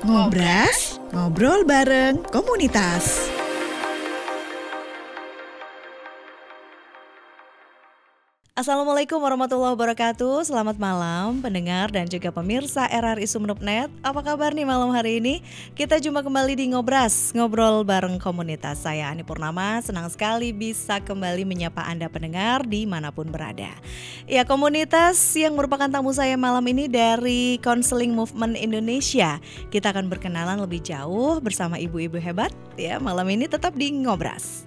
Ngobras, ngobrol bareng komunitas. Assalamualaikum warahmatullahi wabarakatuh. Selamat malam pendengar dan juga pemirsa RRI Sumeneb.net. Apa kabar nih malam hari ini? Kita jumpa kembali di Ngobras, ngobrol bareng komunitas. Saya Ani Purnama, senang sekali bisa kembali menyapa Anda pendengar dimanapun berada. Ya, komunitas yang merupakan tamu saya malam ini dari Counseling Movement Indonesia. Kita akan berkenalan lebih jauh bersama ibu-ibu hebat. Ya, malam ini tetap di Ngobras.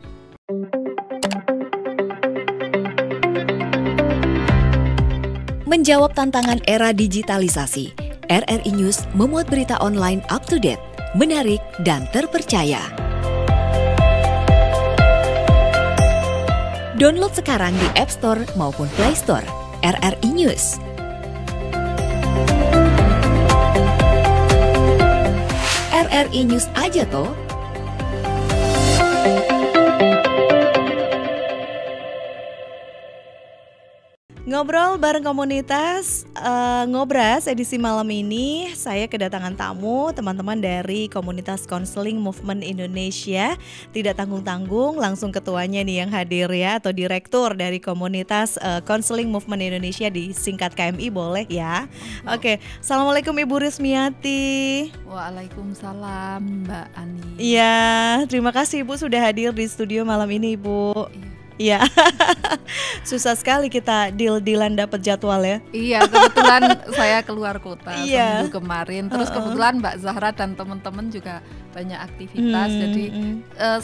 Menjawab tantangan era digitalisasi, RRI News memuat berita online up to date, menarik, dan terpercaya. Download sekarang di App Store maupun Play Store. RRI News. RRI News aja toh. Ngobrol bareng komunitas, Ngobras edisi malam ini saya kedatangan tamu teman-teman dari komunitas Counseling Movement Indonesia. Tidak tanggung-tanggung, langsung ketuanya nih yang hadir ya, atau direktur dari komunitas Counseling Movement Indonesia, disingkat KMI boleh ya. Oke, Assalamualaikum Ibu Rismiati. Waalaikumsalam Mbak Ani. Iya, terima kasih Ibu sudah hadir di studio malam ini Ibu. Iya, susah sekali kita deal-dealan dapat jadwal ya. Iya, kebetulan saya keluar kota seminggu kemarin. Terus kebetulan Mbak Zahra dan teman-teman juga banyak aktivitas. Jadi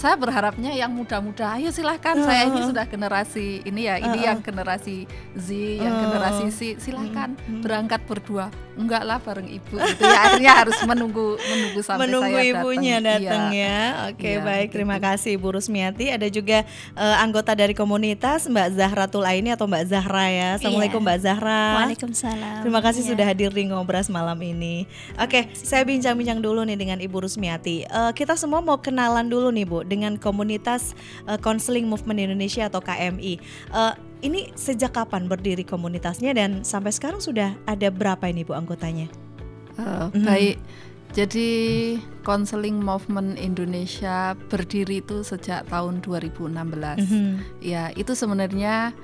saya berharapnya yang muda-muda, ayo silahkan. Saya ini sudah generasi ini ya, ini yang generasi Z, yang generasi C, silahkan berangkat berdua. Enggak lah bareng ibu. Gitu ya, akhirnya harus menunggu sampai saya ibunya datang ya. Oke, baik, terima kasih Ibu Rusmiati. Ada juga anggota dari komunitas Mbak Zahratul Aini atau Mbak Zahra ya. Assalamualaikum Mbak Zahra. Waalaikumsalam. Terima kasih sudah hadir di Ngobras malam ini. Oke, saya bincang-bincang dulu nih dengan Ibu Rusmiati. Kita semua mau kenalan dulu nih Bu dengan komunitas Counseling Movement Indonesia atau KMI. Ini sejak kapan berdiri komunitasnya dan sampai sekarang sudah ada berapa ini Bu anggotanya? Baik. Jadi Counseling Movement Indonesia berdiri itu sejak tahun 2016. Ya, itu sebenarnya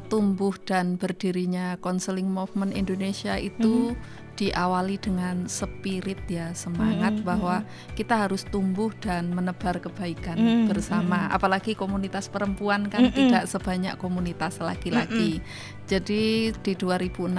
tumbuh dan berdirinya Counseling Movement Indonesia itu diawali dengan spirit ya, semangat bahwa kita harus tumbuh dan menebar kebaikan bersama. Apalagi komunitas perempuan kan tidak sebanyak komunitas laki-laki. Jadi di 2016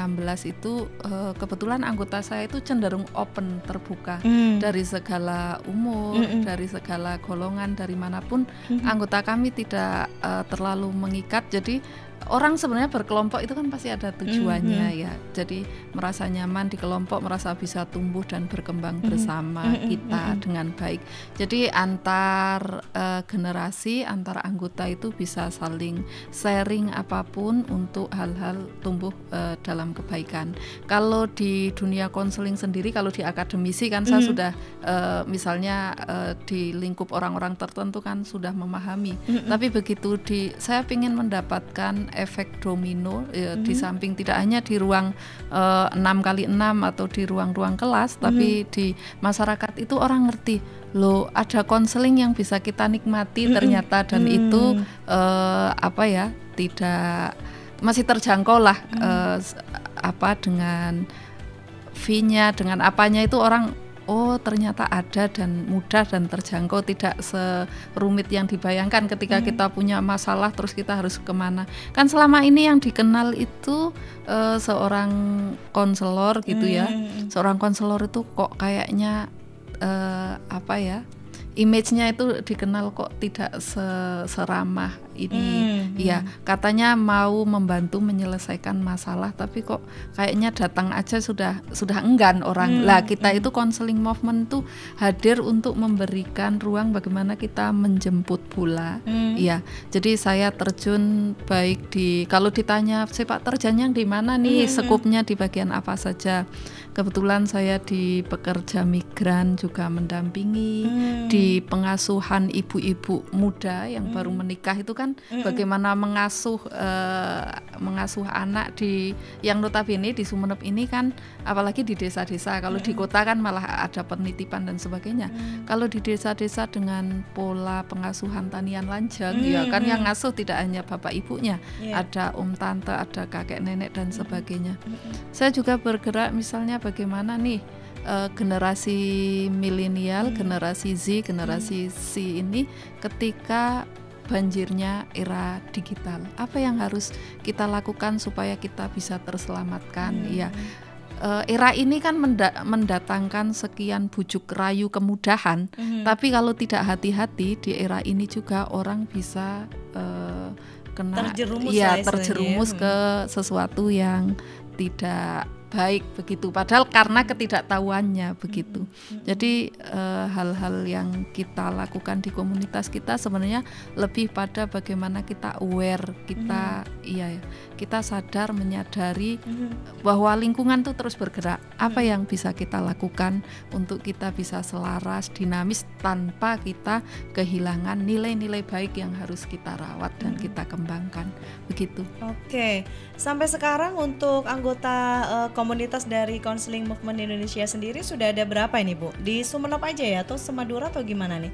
itu kebetulan anggota saya itu cenderung open, terbuka dari segala umur, dari segala golongan, dari manapun. Anggota kami tidak terlalu mengikat. Jadi orang sebenarnya berkelompok itu kan pasti ada tujuannya ya. Jadi merasa nyaman di kelompok, merasa bisa tumbuh dan berkembang bersama kita dengan baik. Jadi antar generasi, antar anggota itu bisa saling sharing apapun untuk hal-hal tumbuh dalam kebaikan. Kalau di dunia konseling sendiri, kalau di akademisi kan saya sudah misalnya di lingkup orang-orang tertentu kan sudah memahami. Tapi begitu saya ingin mendapatkan efek domino di samping tidak hanya di ruang 6x6 atau di ruang-ruang kelas, tapi di masyarakat itu orang ngerti loh, ada konseling yang bisa kita nikmati ternyata, dan itu tidak masih terjangkau lah dengan fee-nya, dengan apanya itu orang ternyata ada dan mudah dan terjangkau, tidak serumit yang dibayangkan ketika kita punya masalah terus kita harus kemana. Kan selama ini yang dikenal itu seorang konselor gitu ya. Seorang konselor itu kok kayaknya image-nya itu dikenal kok tidak seramah ini. Ya, katanya mau membantu menyelesaikan masalah, tapi kok kayaknya datang aja sudah enggan orang. Lah kita itu Counseling Movement tuh hadir untuk memberikan ruang bagaimana kita menjemput bola. Ya, jadi saya terjun baik kalau ditanya sepak terjangnya di mana nih, sekupnya di bagian apa saja. Kebetulan saya di pekerja migran juga mendampingi, di pengasuhan ibu-ibu muda yang baru menikah itu kan kan bagaimana mengasuh anak di yang notabene di Sumeneb ini kan, apalagi di desa-desa. Kalau di kota kan malah ada penitipan dan sebagainya. Kalau di desa-desa dengan pola pengasuhan tanian lanjang, ya kan yang ngasuh tidak hanya bapak ibunya, ada om tante, ada kakek nenek dan sebagainya. Saya juga bergerak misalnya bagaimana nih generasi milenial, generasi Z, generasi C ini ketika banjirnya era digital, apa yang harus kita lakukan supaya kita bisa terselamatkan? Ya, era ini kan mendatangkan sekian bujuk rayu kemudahan, tapi kalau tidak hati-hati di era ini juga orang bisa kena terjerumus ke sesuatu yang tidak baik begitu, padahal karena ketidaktahuannya begitu. Jadi hal-hal yang kita lakukan di komunitas kita sebenarnya lebih pada bagaimana kita aware, kita sadar, menyadari bahwa lingkungan itu terus bergerak. Apa yang bisa kita lakukan untuk kita bisa selaras, dinamis tanpa kita kehilangan nilai-nilai baik yang harus kita rawat dan kita kembangkan begitu. Oke, sampai sekarang untuk anggota komunitas dari Counseling Movement Indonesia sendiri sudah ada berapa ini Bu? Di Sumeneb aja ya atau Semadura atau gimana nih?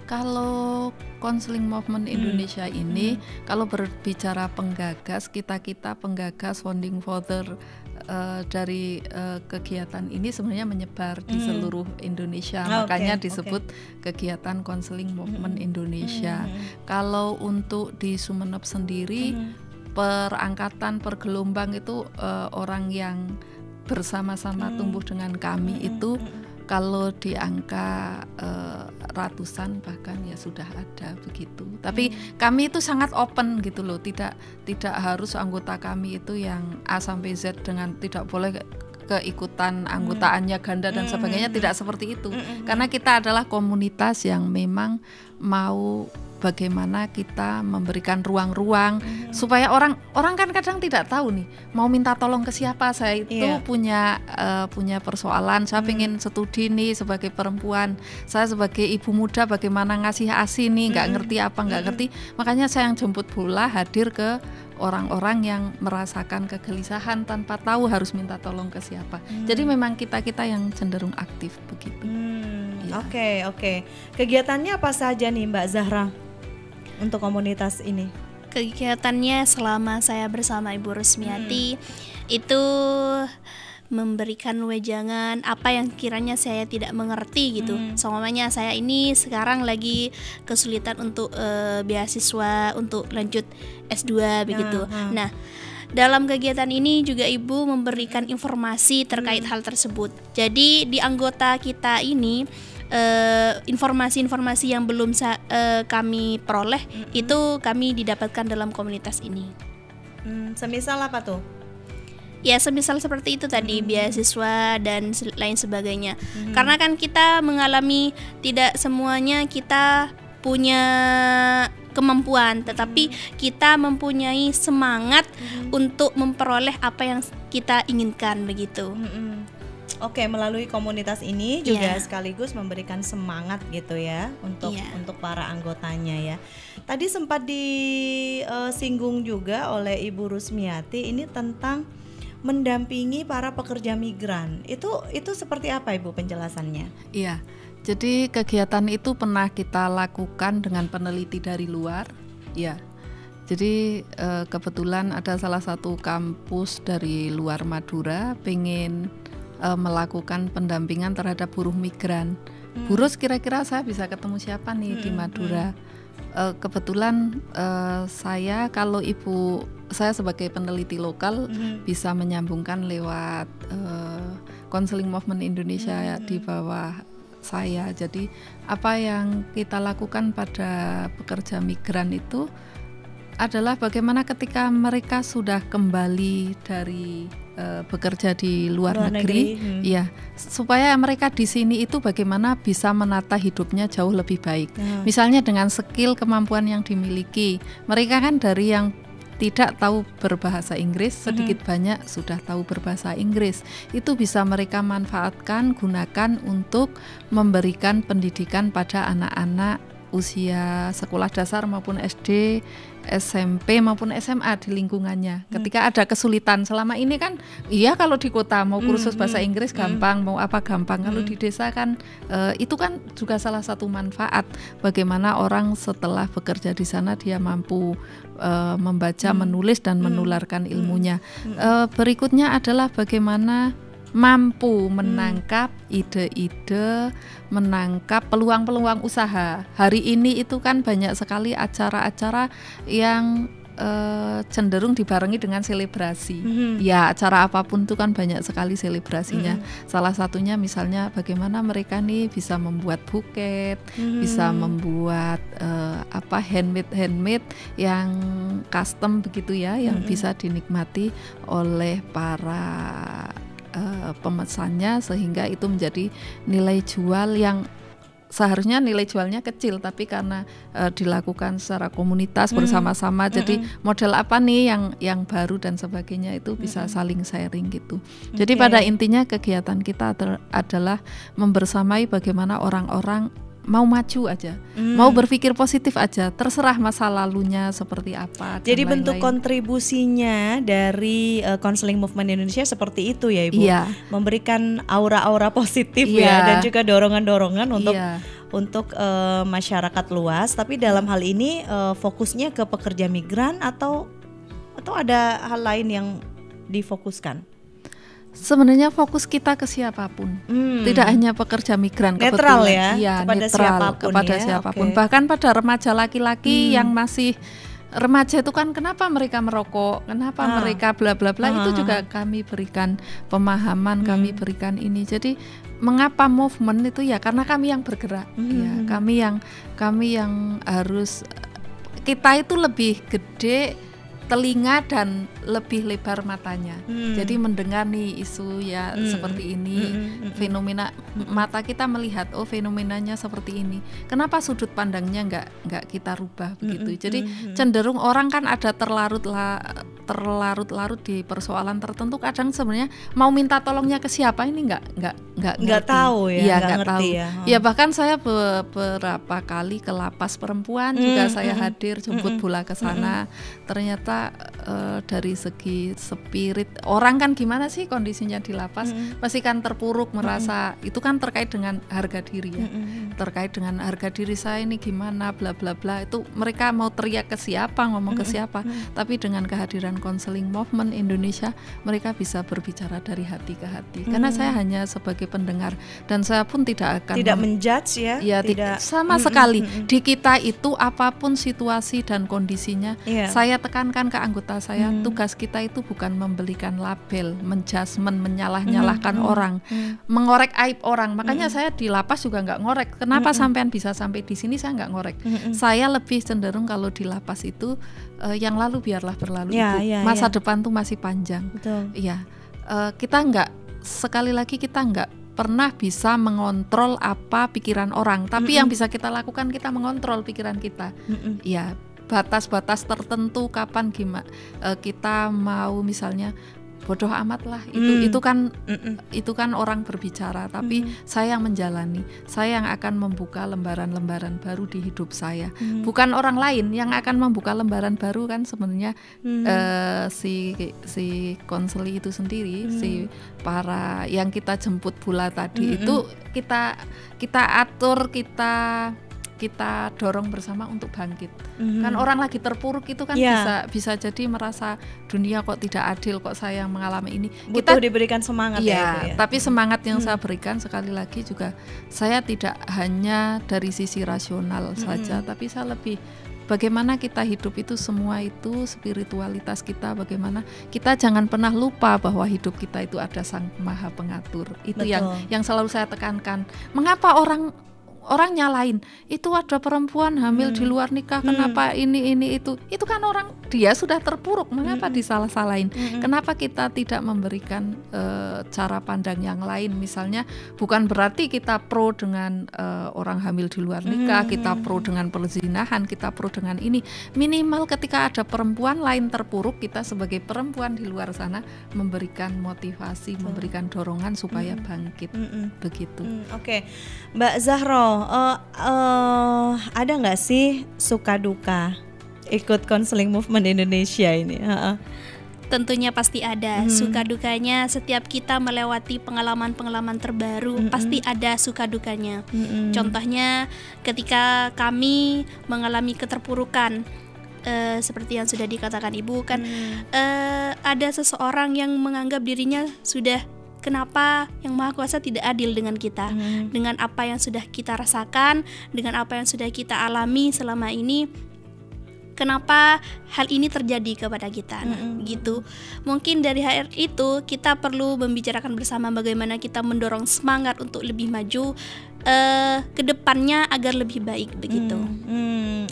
Kalau Counseling Movement Indonesia ini kalau berbicara penggagas, kita penggagas founding father dari kegiatan ini sebenarnya menyebar di seluruh Indonesia, makanya disebut kegiatan Counseling Movement Indonesia. Kalau untuk di Sumeneb sendiri per angkatan, per gelombang itu orang yang bersama-sama tumbuh dengan kami itu kalau di angka ratusan bahkan ya sudah ada begitu. Tapi kami itu sangat open gitu loh, tidak harus anggota kami itu yang A sampai Z dengan tidak boleh keikutan anggotaannya ganda dan sebagainya, tidak seperti itu. Karena kita adalah komunitas yang memang mau bagaimana kita memberikan ruang-ruang supaya orang kan kadang tidak tahu nih mau minta tolong ke siapa. Saya itu punya persoalan, saya pengen studi nih sebagai perempuan, saya sebagai ibu muda bagaimana ngasih ASI nih, nggak ngerti, makanya saya yang jemput bola hadir ke orang-orang yang merasakan kegelisahan tanpa tahu harus minta tolong ke siapa. Jadi memang kita yang cenderung aktif begitu. Oke. Kegiatannya apa saja nih Mbak Zahra untuk komunitas ini? Kegiatannya selama saya bersama Ibu Rusmiati itu memberikan wejangan apa yang kiranya saya tidak mengerti gitu. Semuanya saya ini sekarang lagi kesulitan untuk beasiswa untuk lanjut S2 begitu. Nah, dalam kegiatan ini juga Ibu memberikan informasi terkait hal tersebut. Jadi di anggota kita ini informasi-informasi yang belum kami peroleh itu kami didapatkan dalam komunitas ini. Semisal apa tuh? Ya semisal seperti itu tadi, beasiswa dan lain sebagainya. Karena kan kita mengalami tidak semuanya kita punya kemampuan, tetapi kita mempunyai semangat untuk memperoleh apa yang kita inginkan begitu. Oke, melalui komunitas ini juga sekaligus memberikan semangat gitu ya untuk para anggotanya ya. Tadi sempat disinggung juga oleh Ibu Rusmiati ini tentang mendampingi para pekerja migran. Itu seperti apa Ibu penjelasannya? Iya. Jadi kegiatan itu pernah kita lakukan dengan peneliti dari luar. Ya. Jadi kebetulan ada salah satu kampus dari luar Madura pengen melakukan pendampingan terhadap buruh migran. Buruh kira-kira saya bisa ketemu siapa nih di Madura? Kebetulan saya sebagai peneliti lokal bisa menyambungkan lewat Counseling Movement Indonesia di bawah saya. Jadi apa yang kita lakukan pada pekerja migran itu adalah bagaimana ketika mereka sudah kembali dari bekerja di luar negeri. Ya, supaya mereka di sini itu bagaimana bisa menata hidupnya jauh lebih baik. Misalnya dengan skill kemampuan yang dimiliki, mereka kan dari yang tidak tahu berbahasa Inggris sedikit banyak sudah tahu berbahasa Inggris. Itu bisa mereka manfaatkan, gunakan untuk memberikan pendidikan pada anak-anak usia sekolah dasar maupun SD, SMP maupun SMA di lingkungannya. Ketika ada kesulitan, selama ini kan iya kalau di kota mau kursus bahasa Inggris gampang, mau apa gampang. Kalau di desa kan itu kan juga salah satu manfaat bagaimana orang setelah bekerja di sana dia mampu membaca, menulis dan menularkan ilmunya. Berikutnya adalah bagaimana mampu menangkap ide-ide, menangkap peluang-peluang usaha. Hari ini itu kan banyak sekali acara-acara yang cenderung dibarengi dengan selebrasi. Ya, acara apapun itu kan banyak sekali selebrasinya. Salah satunya misalnya bagaimana mereka nih bisa membuat buket, bisa membuat handmade yang custom begitu ya, yang bisa dinikmati oleh para pemesannya, sehingga itu menjadi nilai jual yang seharusnya nilai jualnya kecil, tapi karena dilakukan secara komunitas bersama-sama, jadi model apa nih yang baru dan sebagainya itu bisa saling sharing gitu. Jadi pada intinya kegiatan kita adalah membersamai bagaimana orang-orang mau maju aja, mau berpikir positif aja, terserah masa lalunya seperti apa. Jadi bentuk kontribusinya dari Counseling Movement Indonesia seperti itu ya Ibu, memberikan aura-aura positif ya, dan juga dorongan-dorongan untuk masyarakat luas. Tapi dalam hal ini fokusnya ke pekerja migran atau ada hal lain yang difokuskan? Sebenarnya fokus kita ke siapapun, tidak hanya pekerja migran, netral ya, kepada siapapun. Bahkan pada remaja laki-laki yang masih remaja itu kan kenapa mereka merokok, kenapa mereka bla bla bla, itu juga kami berikan pemahaman, kami berikan ini. Jadi mengapa movement itu ya karena kami yang bergerak, ya kami yang harus, kita itu lebih gede telinga dan lebih lebar matanya. Jadi mendengar nih isu ya seperti ini, fenomena, mata kita melihat fenomenanya seperti ini. Kenapa sudut pandangnya nggak kita rubah begitu. Jadi cenderung orang kan ada terlarut-larut di persoalan tertentu. Kadang sebenarnya mau minta tolongnya ke siapa ini nggak tahu ya, nggak tahu. Ya bahkan saya beberapa kali ke lapas perempuan juga saya hadir, jemput bola ke sana. Ternyata dari segi spirit orang kan gimana sih kondisinya di lapas, pasti kan terpuruk, merasa itu kan terkait dengan harga diri ya, terkait dengan harga diri saya ini gimana bla bla bla. Itu mereka mau teriak ke siapa, ngomong ke siapa, tapi dengan kehadiran Counseling Movement Indonesia mereka bisa berbicara dari hati ke hati. Karena saya hanya sebagai pendengar dan saya pun tidak akan menjudge ya, tidak sama sekali. Di kita itu apapun situasi dan kondisinya, saya tekankan ke anggota saya, tugas kita itu bukan memberikan label, menjudgment, menyalah-nyalahkan orang, mengorek aib orang. Makanya saya di lapas juga nggak ngorek. Kenapa sampean bisa sampai di sini, saya nggak ngorek. Saya lebih cenderung kalau di lapas itu yang lalu biarlah berlalu. Masa depan tuh masih panjang. Kita nggak, sekali lagi kita nggak pernah bisa mengontrol apa pikiran orang, tapi yang bisa kita lakukan kita mengontrol pikiran kita. Batas-batas tertentu kapan kita mau misalnya bodoh amat lah, itu kan orang berbicara, tapi saya yang menjalani, saya yang akan membuka lembaran-lembaran baru di hidup saya, bukan orang lain yang akan membuka lembaran baru. Kan sebenarnya si konseli itu sendiri, si para yang kita jemput bola tadi itu kita atur, kita dorong bersama untuk bangkit. Kan orang lagi terpuruk itu kan bisa jadi merasa dunia kok tidak adil, kok saya yang mengalami ini. Butuh diberikan semangat ya. Tapi semangat yang saya berikan sekali lagi juga, saya tidak hanya dari sisi rasional saja, tapi saya lebih bagaimana kita hidup itu, semua itu spiritualitas kita, bagaimana kita jangan pernah lupa bahwa hidup kita itu ada Sang Maha Pengatur. Itu yang selalu saya tekankan. Mengapa orang nyalain itu ada perempuan hamil di luar nikah, kenapa ini itu kan orang dia sudah terpuruk, mengapa disalah-salahin? Kenapa kita tidak memberikan cara pandang yang lain? Misalnya bukan berarti kita pro dengan orang hamil di luar nikah, kita pro dengan perzinahan, kita pro dengan ini. Minimal ketika ada perempuan lain terpuruk, kita sebagai perempuan di luar sana memberikan motivasi, memberikan dorongan supaya bangkit. Begitu. Oke. Mbak Zahro, ada nggak sih suka duka ikut Counseling Movement Indonesia ini? Tentunya pasti ada suka dukanya. Setiap kita melewati pengalaman-pengalaman terbaru pasti ada suka dukanya. Contohnya ketika kami mengalami keterpurukan, seperti yang sudah dikatakan Ibu kan, ada seseorang yang menganggap dirinya sudah, kenapa Yang Maha Kuasa tidak adil dengan kita, dengan apa yang sudah kita rasakan, dengan apa yang sudah kita alami selama ini. Kenapa hal ini terjadi kepada kita? Nah, gitu. Mungkin dari hal itu kita perlu membicarakan bersama bagaimana kita mendorong semangat untuk lebih maju ke depannya agar lebih baik begitu.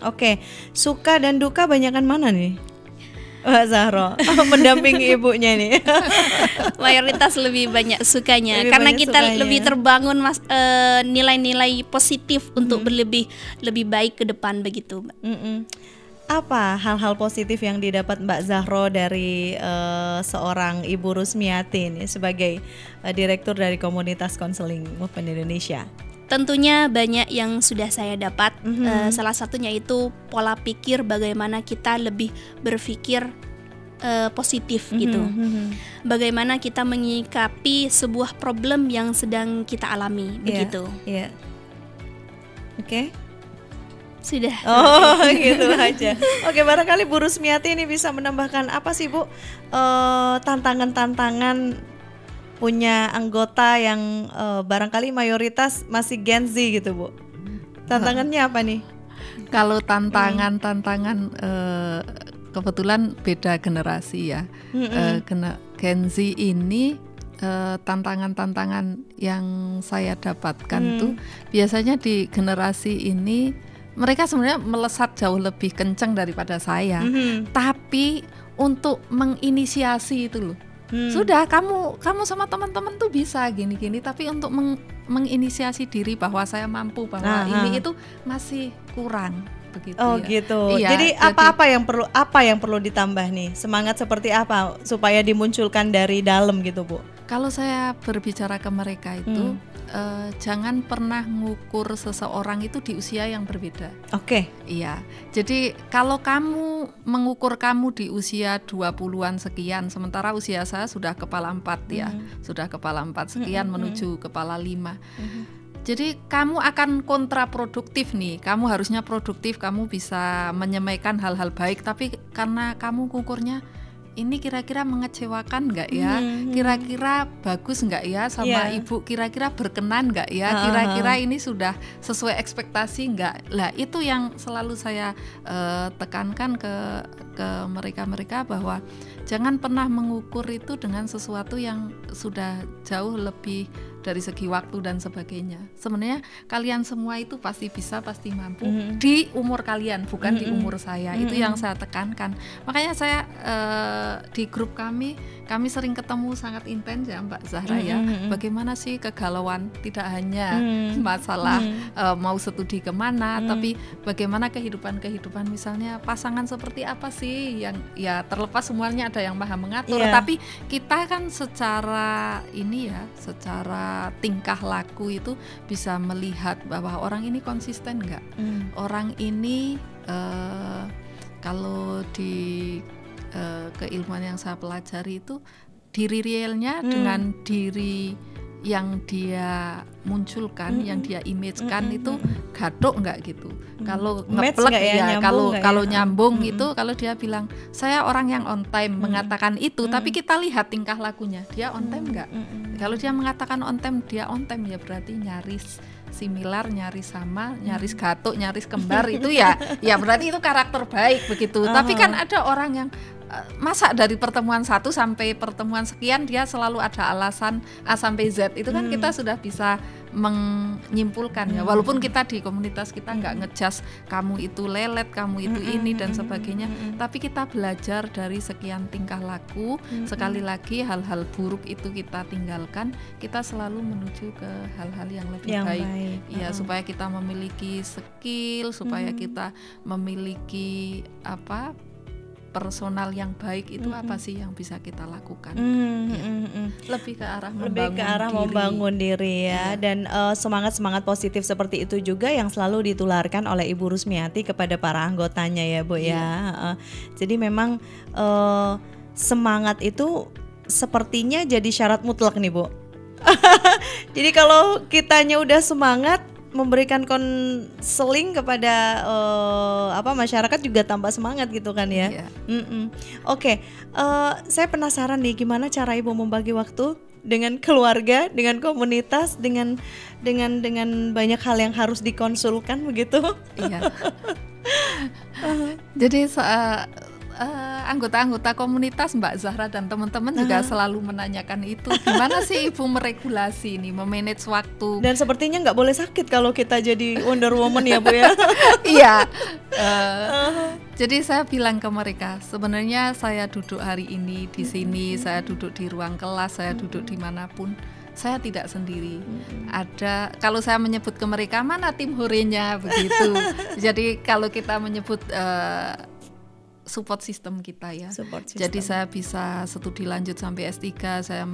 Oke. Suka dan duka banyakan mana nih, Mbak Zahro? Mendampingi ibunya nih. Mayoritas lebih banyak sukanya, karena kita lebih terbangun nilai-nilai positif untuk lebih baik ke depan begitu, Mbak. Apa hal-hal positif yang didapat Mbak Zahro dari seorang Ibu Rusmiati ini sebagai direktur dari komunitas Counseling Movement Indonesia? Tentunya banyak yang sudah saya dapat. Salah satunya itu pola pikir, bagaimana kita lebih berpikir positif gitu. Bagaimana kita menyikapi sebuah problem yang sedang kita alami begitu. Oke. Sudah. Gitu aja. Oke, barangkali Bu Rusmiati ini bisa menambahkan apa sih Bu, tantangan-tantangan punya anggota yang barangkali mayoritas masih Gen Z gitu Bu. Tantangannya apa nih? Kalau tantangan kebetulan beda generasi ya. Gen Z ini tantangan-tantangan yang saya dapatkan tuh biasanya di generasi ini mereka sebenarnya melesat jauh lebih kencang daripada saya. Tapi untuk menginisiasi itu loh. Sudah kamu sama teman-teman tuh bisa gini-gini, tapi untuk menginisiasi diri bahwa saya mampu, bahwa ini itu masih kurang begitu. Gitu. Iya, jadi apa yang perlu ditambah nih? Semangat seperti apa supaya dimunculkan dari dalam gitu, Bu? Kalau saya berbicara ke mereka itu jangan pernah ngukur seseorang itu di usia yang berbeda. Oke. Iya. Jadi kalau kamu mengukur kamu di usia 20-an sekian, sementara usia saya sudah kepala 4 ya. Sudah kepala 4 sekian menuju kepala 5. Jadi kamu akan kontraproduktif nih. Kamu harusnya produktif, kamu bisa menyampaikan hal-hal baik, tapi karena kamu ngukurnya ini kira-kira mengecewakan nggak ya? Kira-kira bagus nggak ya sama ibu? Kira-kira berkenan nggak ya? Kira-kira ini sudah sesuai ekspektasi nggak? Lah itu yang selalu saya tekankan ke mereka bahwa jangan pernah mengukur itu dengan sesuatu yang sudah jauh lebih dari segi waktu dan sebagainya. Sebenarnya kalian semua itu pasti bisa, pasti mampu di umur kalian, bukan di umur saya. Itu yang saya tekankan. Makanya saya di grup kami sering ketemu sangat intens ya Mbak Zahra ya. Bagaimana sih kegalauan, tidak hanya masalah mau studi kemana, tapi bagaimana kehidupan misalnya pasangan seperti apa sih yang ya terlepas semuanya ada yang maha mengatur, tapi kita kan secara tingkah laku itu bisa melihat bahwa orang ini konsisten nggak, orang ini kalau di keilmuan yang saya pelajari itu diri realnya dengan diri yang dia munculkan, yang dia imagekan itu gadok nggak gitu. Kalau ngeplek ya, kalau nyambung itu, kalau dia bilang saya orang yang on time mengatakan itu, tapi kita lihat tingkah lakunya, dia on time nggak? Kalau dia mengatakan on time, dia on time ya berarti nyaris similar, nyaris sama, nyaris gatuk, nyaris kembar itu ya berarti itu karakter baik begitu. Tapi kan ada orang yang masa dari pertemuan 1 sampai pertemuan sekian dia selalu ada alasan A sampai Z, itu kan kita sudah bisa menyimpulkan ya, walaupun kita di komunitas kita nggak ngejudge kamu itu lelet, kamu itu ini dan sebagainya, tapi kita belajar dari sekian tingkah laku. Sekali lagi hal-hal buruk itu kita tinggalkan, kita selalu menuju ke hal-hal yang lebih baik. Ya, supaya kita memiliki skill, supaya kita memiliki personal yang baik itu apa sih yang bisa kita lakukan. Lebih ke arah membangun diri ya. Dan semangat positif seperti itu juga yang selalu ditularkan oleh Ibu Rusmiati kepada para anggotanya ya Bu ya. Jadi memang semangat itu sepertinya jadi syarat mutlak nih Bu. Jadi kalau kitanya udah semangat, memberikan konseling kepada masyarakat juga tambah semangat gitu kan ya. Oke, saya penasaran nih gimana cara Ibu membagi waktu dengan keluarga, dengan komunitas, dengan banyak hal yang harus dikonsulkan begitu. Iya. Jadi anggota-anggota komunitas Mbak Zahra dan teman-teman juga selalu menanyakan itu, gimana sih Ibu meregulasi ini, memanage waktu. Dan sepertinya nggak boleh sakit kalau kita jadi Wonder Woman ya Bu ya. Iya. Jadi saya bilang ke mereka, sebenarnya saya duduk hari ini di sini, saya duduk di ruang kelas, saya duduk dimanapun, saya tidak sendiri. Ada, kalau saya menyebut ke mereka, mana tim horenya begitu. Jadi kalau kita menyebut support system kita ya. Jadi saya bisa studi lanjut sampai S3, saya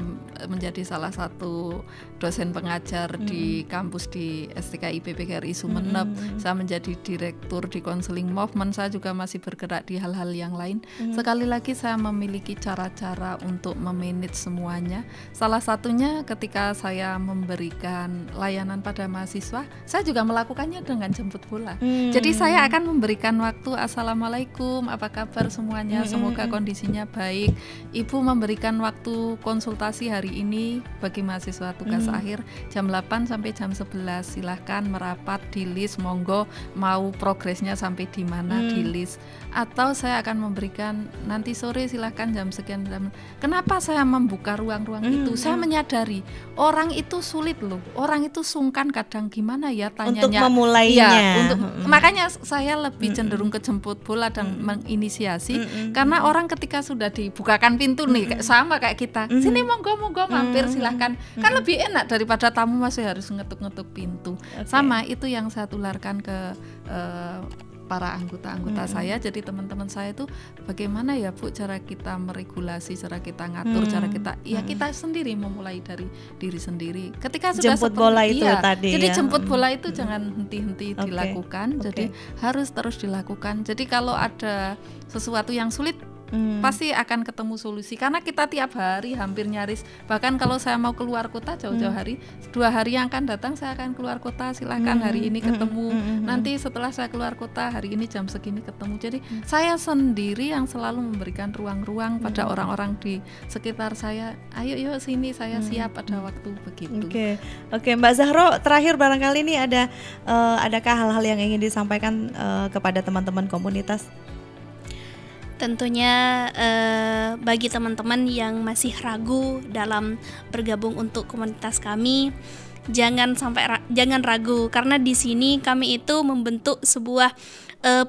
menjadi salah satu dosen pengajar di kampus di STKI PPKRI Sumeneb. Saya menjadi direktur di Counseling Movement, saya juga masih bergerak di hal-hal yang lain. Sekali lagi saya memiliki cara-cara untuk memanage semuanya. Salah satunya ketika saya memberikan layanan pada mahasiswa, saya juga melakukannya dengan jemput bola. Jadi saya akan memberikan waktu, assalamualaikum, apa kabar semuanya, semoga kondisinya baik. Ibu memberikan waktu konsultasi hari ini bagi mahasiswa tugas akhir jam 8 sampai jam 11, silahkan merapat di list, monggo mau progresnya sampai di mana di list. Atau saya akan memberikan nanti sore silahkan jam sekian. Kenapa saya membuka ruang-ruang itu? Saya menyadari orang itu sulit loh, orang itu sungkan kadang, gimana ya tanyanya untuk memulainya ya, makanya saya lebih cenderung ke jemput bola dan menginisiasi. Karena orang ketika sudah dibukakan pintu nih, sama kayak kita, sini monggo mampir silahkan, kan lebih enak daripada tamu masih harus ngetuk-ngetuk pintu. Sama itu yang saya tularkan ke para anggota-anggota saya. Jadi teman-teman saya itu bagaimana ya Bu cara kita meregulasi, cara kita ngatur, cara kita kita sendiri memulai dari diri sendiri. Ketika sudah jemput bola itu tadi. Jadi jemput bola itu jangan henti-henti dilakukan. Jadi harus terus dilakukan. Jadi kalau ada sesuatu yang sulit pasti akan ketemu solusi, karena kita tiap hari hampir nyaris, bahkan kalau saya mau keluar kota jauh-jauh hari, 2 hari yang akan datang saya akan keluar kota, silahkan hari ini ketemu, nanti setelah saya keluar kota hari ini jam segini ketemu. Jadi saya sendiri yang selalu memberikan ruang-ruang pada orang-orang di sekitar saya, ayo yuk sini, saya siap pada waktu begitu. Oke, Mbak Zahro, terakhir barangkali ini adakah hal-hal yang ingin disampaikan kepada teman-teman komunitas? Tentunya bagi teman-teman yang masih ragu dalam bergabung untuk komunitas kami, jangan ragu, karena di sini kami itu membentuk sebuah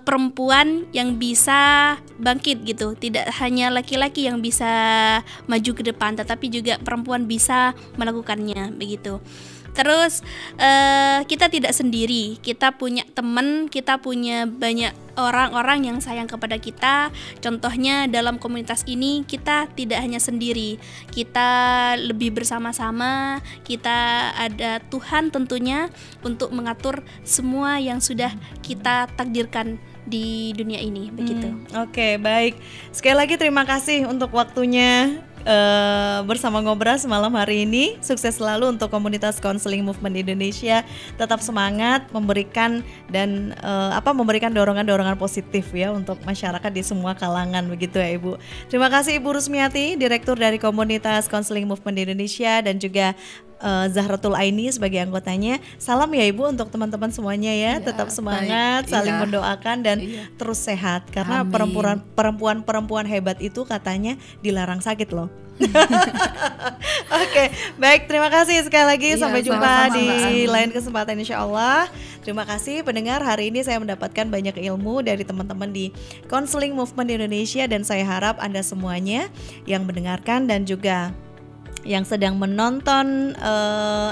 perempuan yang bisa bangkit gitu. Tidak hanya laki-laki yang bisa maju ke depan, tetapi juga perempuan bisa melakukannya begitu. Terus kita tidak sendiri, kita punya teman, kita punya banyak orang-orang yang sayang kepada kita. Contohnya dalam komunitas ini kita tidak hanya sendiri, kita lebih bersama-sama, kita ada Tuhan tentunya untuk mengatur semua yang sudah kita takdirkan di dunia ini begitu. Oke, baik. Sekali lagi terima kasih untuk waktunya bersama Ngobras malam hari ini. Sukses selalu untuk komunitas Counseling Movement Indonesia. Tetap semangat memberikan dan memberikan dorongan-dorongan positif ya untuk masyarakat di semua kalangan begitu ya Ibu. Terima kasih Ibu Rusmiati, Direktur dari komunitas Counseling Movement Indonesia, dan juga Zahratul Aini sebagai anggotanya. Salam ya Ibu untuk teman-teman semuanya ya. Tetap semangat, saling mendoakan dan terus sehat, karena perempuan hebat itu katanya dilarang sakit loh. Oke, baik, terima kasih sekali lagi. Sampai jumpa di lain kesempatan insya Allah. Terima kasih pendengar, hari ini saya mendapatkan banyak ilmu dari teman-teman di Counseling Movement Indonesia, dan saya harap Anda semuanya yang mendengarkan dan juga yang sedang menonton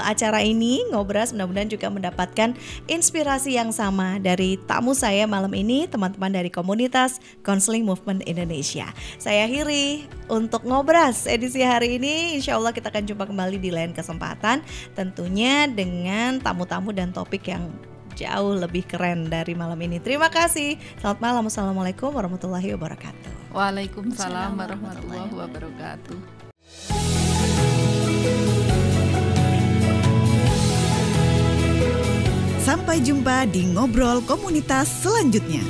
acara ini Ngobras, mudah-mudahan juga mendapatkan inspirasi yang sama dari tamu saya malam ini, teman-teman dari komunitas Counseling Movement Indonesia. Saya akhiri untuk Ngobras edisi hari ini. Insya Allah kita akan jumpa kembali di lain kesempatan, tentunya dengan tamu-tamu dan topik yang jauh lebih keren dari malam ini. Terima kasih. Selamat malam. Assalamualaikum warahmatullahi wabarakatuh. Waalaikumsalam warahmatullahi wabarakatuh. Sampai jumpa di Ngobrol Komunitas selanjutnya.